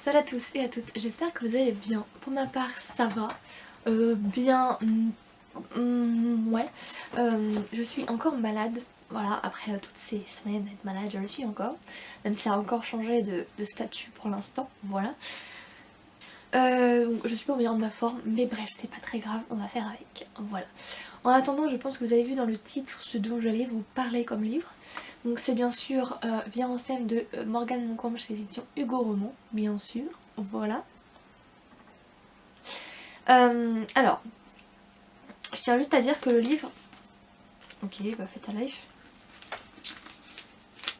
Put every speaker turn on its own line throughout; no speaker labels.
Salut à tous et à toutes, j'espère que vous allez bien. Pour ma part ça va, bien, ouais. Je suis encore malade, voilà, après toutes ces semaines d'être malade je le suis encore. Même si ça a encore changé de statut pour l'instant, voilà. Je suis pas au meilleur de ma forme, mais bref c'est pas très grave, on va faire avec, voilà. En attendant, je pense que vous avez vu dans le titre ce dont j'allais vous parler comme livre. Donc c'est bien sûr Viens en scène de Morgane Moncombe chez les éditions Hugo Roman, bien sûr, voilà. Alors, je tiens juste à dire que le livre... Ok, bah fais ta live.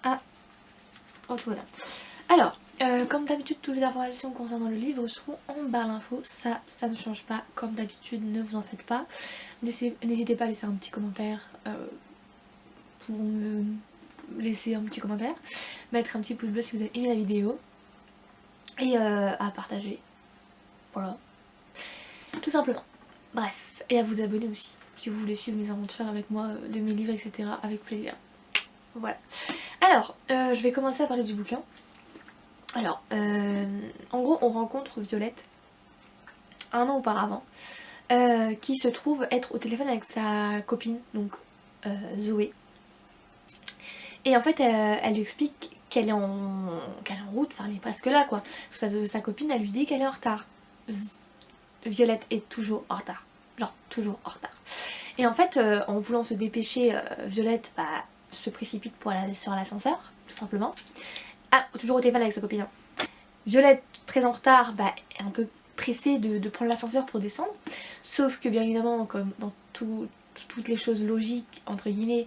Ah, oh tout va bien. Alors, comme d'habitude, toutes les informations concernant le livre seront en barre l'info. Ça ne change pas, comme d'habitude, ne vous en faites pas. N'hésitez pas à laisser un petit commentaire pour me laisser un petit commentaire, mettre un petit pouce bleu si vous avez aimé la vidéo et à partager, voilà, tout simplement. Bref, et à vous abonner aussi si vous voulez suivre mes aventures avec moi, de mes livres, etc. avec plaisir. Voilà. Alors, je vais commencer à parler du bouquin. Alors, en gros, on rencontre Violette un an auparavant, qui se trouve être au téléphone avec sa copine, donc Zoé. Et en fait, elle lui explique qu'elle est en route, enfin elle est presque là quoi. Sa copine, elle lui dit qu'elle est en retard. Violette est toujours en retard. Genre, toujours en retard. Et en fait, en voulant se dépêcher, Violette se précipite pour aller sur l'ascenseur, tout simplement. Ah, toujours au téléphone avec sa copine. Hein. Violette, très en retard, est un peu pressée de prendre l'ascenseur pour descendre. Sauf que bien évidemment, comme dans toutes les choses logiques, entre guillemets,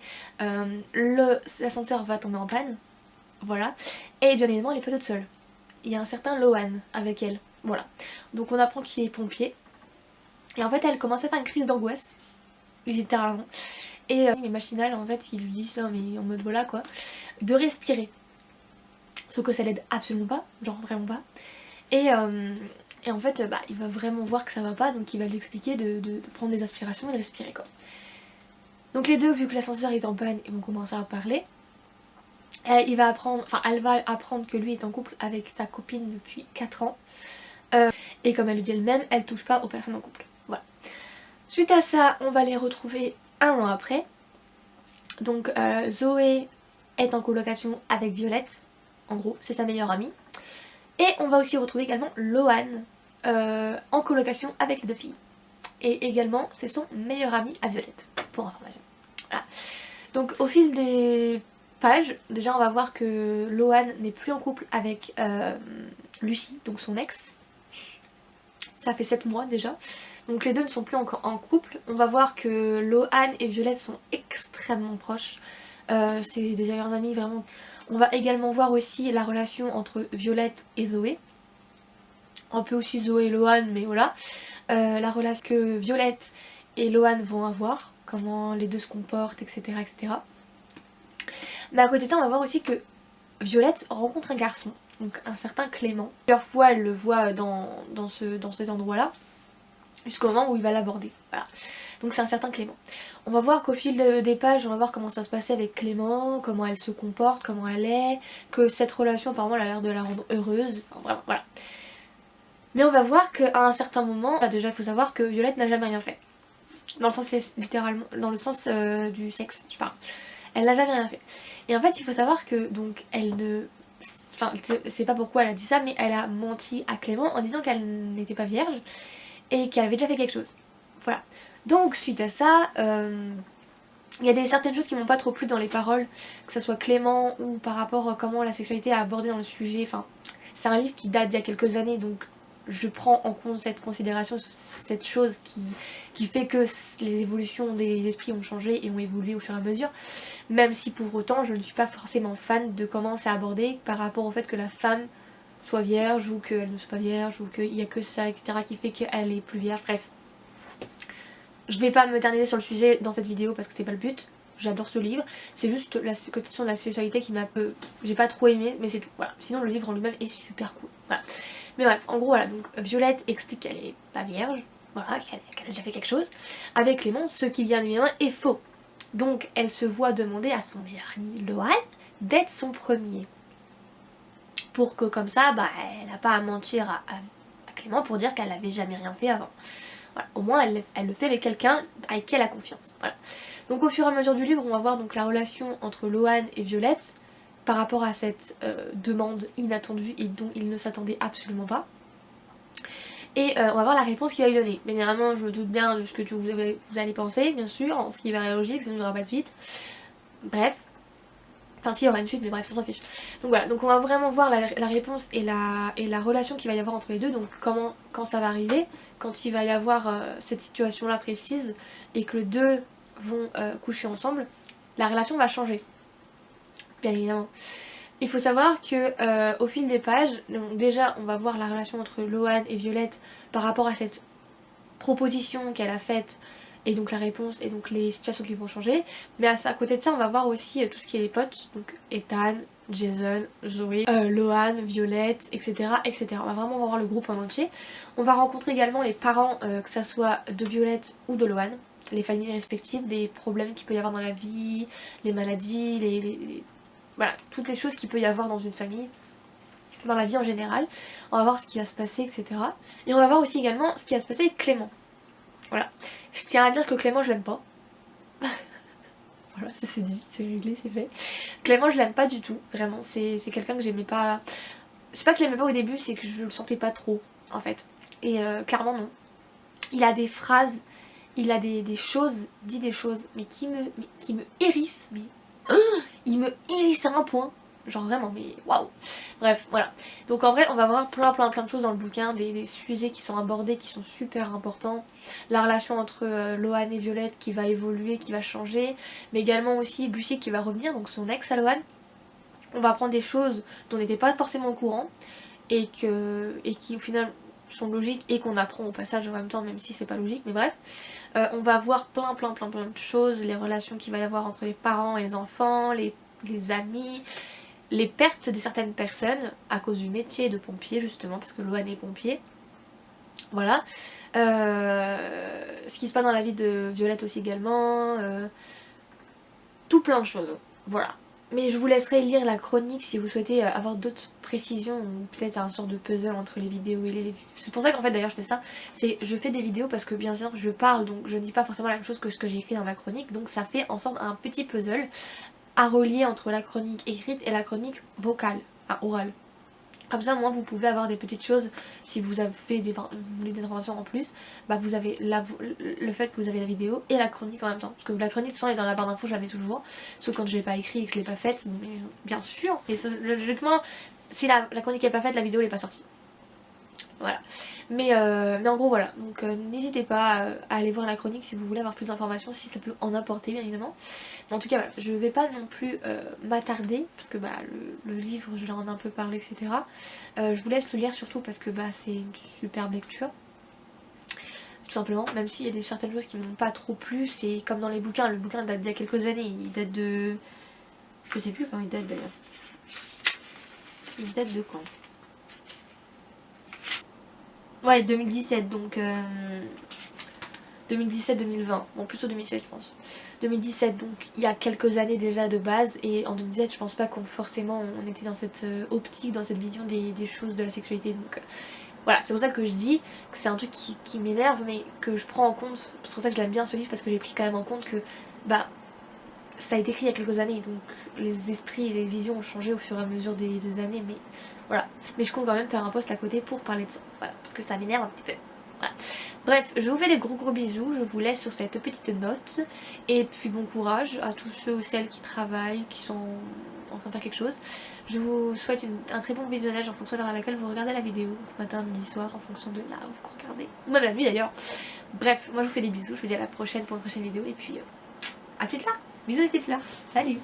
l'ascenseur va tomber en panne. Voilà. Et bien évidemment, elle est pas toute seule. Il y a un certain Lohan avec elle. Voilà. Donc on apprend qu'il est pompier. Et en fait, elle commence à faire une crise d'angoisse. Littéralement. Et mais machinal, en fait, il lui dit ça, mais en mode voilà quoi. De respirer. Sauf que ça l'aide absolument pas. Genre vraiment pas. Et en fait, il va vraiment voir que ça va pas. Donc il va lui expliquer de prendre des aspirations et de respirer quoi. Donc les deux, vu que l'ascenseur est en panne, ils vont commencer à parler. Elle va apprendre que lui est en couple avec sa copine depuis 4 ans. Et comme elle le dit elle-même, elle touche pas aux personnes en couple. Voilà. Suite à ça, on va les retrouver un an après. Donc Zoé est en colocation avec Violette. En gros, c'est sa meilleure amie. Et on va aussi retrouver également Lohan en colocation avec les deux filles. Et également, c'est son meilleur ami à Violette, pour information. Voilà. Donc au fil des pages, déjà on va voir que Lohan n'est plus en couple avec Lucie, donc son ex. Ça fait 7 mois déjà. Donc les deux ne sont plus encore en couple. On va voir que Lohan et Violette sont extrêmement proches. C'est des meilleurs amis vraiment. On va également voir aussi la relation entre Violette et Zoé. Un peu aussi Zoé et Lohan, mais voilà. La relation que Violette et Lohan vont avoir. Comment les deux se comportent, etc. etc. Mais à côté de ça, on va voir aussi que Violette rencontre un garçon, donc un certain Clément. Plusieurs fois, elle le voit dans cet endroit-là, jusqu'au moment où il va l'aborder. Voilà. Donc c'est un certain Clément. On va voir qu'au fil des pages, on va voir comment ça se passait avec Clément, comment elle se comporte, comment elle est, que cette relation apparemment elle a l'air de la rendre heureuse. Enfin, vraiment, voilà. Mais on va voir qu'à un certain moment, déjà il faut savoir que Violette n'a jamais rien fait. Dans le sens littéralement, dans le sens du sexe, je parle. Elle n'a jamais rien fait. Et en fait, il faut savoir que donc elle ne... Enfin, c'est pas pourquoi elle a dit ça, mais elle a menti à Clément en disant qu'elle n'était pas vierge et qu'elle avait déjà fait quelque chose. Voilà. Donc, suite à ça, il y a certaines choses qui m'ont pas trop plu dans les paroles, que ce soit Clément ou par rapport à comment la sexualité est abordée dans le sujet. Enfin, c'est un livre qui date d'il y a quelques années, donc je prends en compte cette considération, cette chose qui fait que les évolutions des esprits ont changé et ont évolué au fur et à mesure, même si pour autant je ne suis pas forcément fan de comment c'est abordé par rapport au fait que la femme soit vierge ou qu'elle ne soit pas vierge ou qu'il n'y a que ça, etc. qui fait qu'elle est plus vierge, bref. Je vais pas m'éterniser sur le sujet dans cette vidéo parce que c'est pas le but. J'adore ce livre, c'est juste la question de la sexualité qui m'a peu... J'ai pas trop aimé, mais c'est tout, voilà. Sinon le livre en lui-même est super cool, voilà. Mais bref, en gros voilà, donc Violette explique qu'elle est pas vierge, voilà, qu'elle a déjà fait quelque chose avec Clément, ce qui bien évidemment est faux. Donc elle se voit demander à son meilleur ami Lohan d'être son premier. pour que comme ça, bah, elle n'a pas à mentir à Clément pour dire qu'elle n'avait jamais rien fait avant. Voilà. Au moins elle le fait avec quelqu'un avec qui elle a confiance. Voilà. Donc au fur et à mesure du livre, on va voir donc la relation entre Loan et Violette par rapport à cette demande inattendue et dont il ne s'attendait absolument pas. Et on va voir la réponse qu'il va lui donner. Mais évidemment, je me doute bien de ce que vous allez penser, bien sûr, en ce qui va logique, sinon il n'y aura pas de suite. Bref. Enfin si, il y aura une suite, mais bref, on s'en fiche. Donc voilà, donc on va vraiment voir la réponse et la relation qu'il va y avoir entre les deux. Donc quand ça va arriver, quand il va y avoir cette situation-là précise, et que les deux vont coucher ensemble, la relation va changer. Bien évidemment. Il faut savoir que au fil des pages, donc déjà on va voir la relation entre Loan et Violette par rapport à cette proposition qu'elle a faite et donc la réponse et donc les situations qui vont changer. Mais à côté de ça, on va voir aussi tout ce qui est les potes, donc Ethan, Jason, Zoé, Loan, Violette, etc., etc. On va vraiment voir le groupe en entier. On va rencontrer également les parents, que ça soit de Violette ou de Loan, les familles respectives, des problèmes qu'il peut y avoir dans la vie, les maladies, voilà, toutes les choses qu'il peut y avoir dans une famille, dans la vie en général. On va voir ce qui va se passer, etc. Et on va voir aussi également ce qui va se passer avec Clément. Voilà. Je tiens à dire que Clément, je l'aime pas. Voilà, ça c'est dit, c'est réglé, c'est fait. Clément, je l'aime pas du tout, vraiment. C'est quelqu'un que j'aimais pas. C'est pas que je l'aimais pas au début, c'est que je le sentais pas trop, en fait. Et clairement, non. Il a des phrases, il a des choses, dit des choses, mais qui me hérissent, mais. Il me hérisse à un point. Genre vraiment, mais waouh. Bref, voilà. Donc en vrai, on va voir plein de choses dans le bouquin, des sujets qui sont abordés, qui sont super importants. La relation entre Loan et Violette qui va évoluer, qui va changer. Mais également aussi Bussy qui va revenir, donc son ex à Loan. On va apprendre des choses dont on n'était pas forcément au courant. Et qui au final sont logiques et qu'on apprend au passage en même temps, même si c'est pas logique, mais bref. On va voir plein de choses, les relations qu'il va y avoir entre les parents et les enfants, les amis, les pertes de certaines personnes à cause du métier de pompier justement, parce que Loan est pompier. Voilà. Ce qui se passe dans la vie de Violette aussi également. Tout plein de choses. Voilà. Mais je vous laisserai lire la chronique si vous souhaitez avoir d'autres précisions ou peut-être un sort de puzzle entre les vidéos et les... C'est pour ça qu'en fait d'ailleurs je fais ça. Je fais des vidéos parce que bien sûr je parle, donc je ne dis pas forcément la même chose que ce que j'ai écrit dans ma chronique. Donc ça fait en sorte un petit puzzle à relier entre la chronique écrite et la chronique vocale, enfin orale. Comme ça, moi, vous pouvez avoir des petites choses. Si vous avez vous voulez des informations en plus, bah vous avez le fait que vous avez la vidéo et la chronique en même temps. Parce que la chronique, sans est dans la barre d'infos, je la mets toujours. Sauf quand je l'ai pas écrit et que je l'ai pas faite, mais bien sûr. Et logiquement, si la chronique n'est pas faite, la vidéo n'est pas sortie. Voilà. Mais en gros voilà, donc n'hésitez pas à aller voir la chronique si vous voulez avoir plus d'informations, si ça peut en apporter bien évidemment. Mais en tout cas voilà, je vais pas non plus m'attarder, parce que bah le livre je leur en ai un peu parlé, etc. Je vous laisse le lire surtout parce que bah c'est une superbe lecture. Tout simplement, même s'il y a certaines choses qui m'ont pas trop plu, c'est comme dans les bouquins, le bouquin date d'il y a quelques années, il date de... Je sais plus quand il date d'ailleurs. Il date de quand ? Ouais, 2017, donc 2017-2020, bon plutôt 2017 je pense. 2017, donc il y a quelques années déjà de base, et en 2017 je pense pas qu'on forcément on était dans cette optique, dans cette vision des choses de la sexualité, donc voilà, c'est pour ça que je dis que c'est un truc qui m'énerve, mais que je prends en compte, c'est pour ça que je l'aime bien ce livre, parce que j'ai pris quand même en compte que bah ça a été écrit il y a quelques années, donc les esprits et les visions ont changé au fur et à mesure des années, mais voilà. Mais je compte quand même faire un post à côté pour parler de ça, voilà, parce que ça m'énerve un petit peu. Voilà. Bref, je vous fais des gros bisous, je vous laisse sur cette petite note, et puis bon courage à tous ceux ou celles qui travaillent, qui sont en train de faire quelque chose. Je vous souhaite un très bon visionnage en fonction de l'heure à laquelle vous regardez la vidéo, matin, midi, soir, en fonction de là où vous regardez, ou même la nuit d'ailleurs. Bref, moi je vous fais des bisous, je vous dis à la prochaine pour une prochaine vidéo, et puis à plus tard. Bisous les petites fleurs, salut!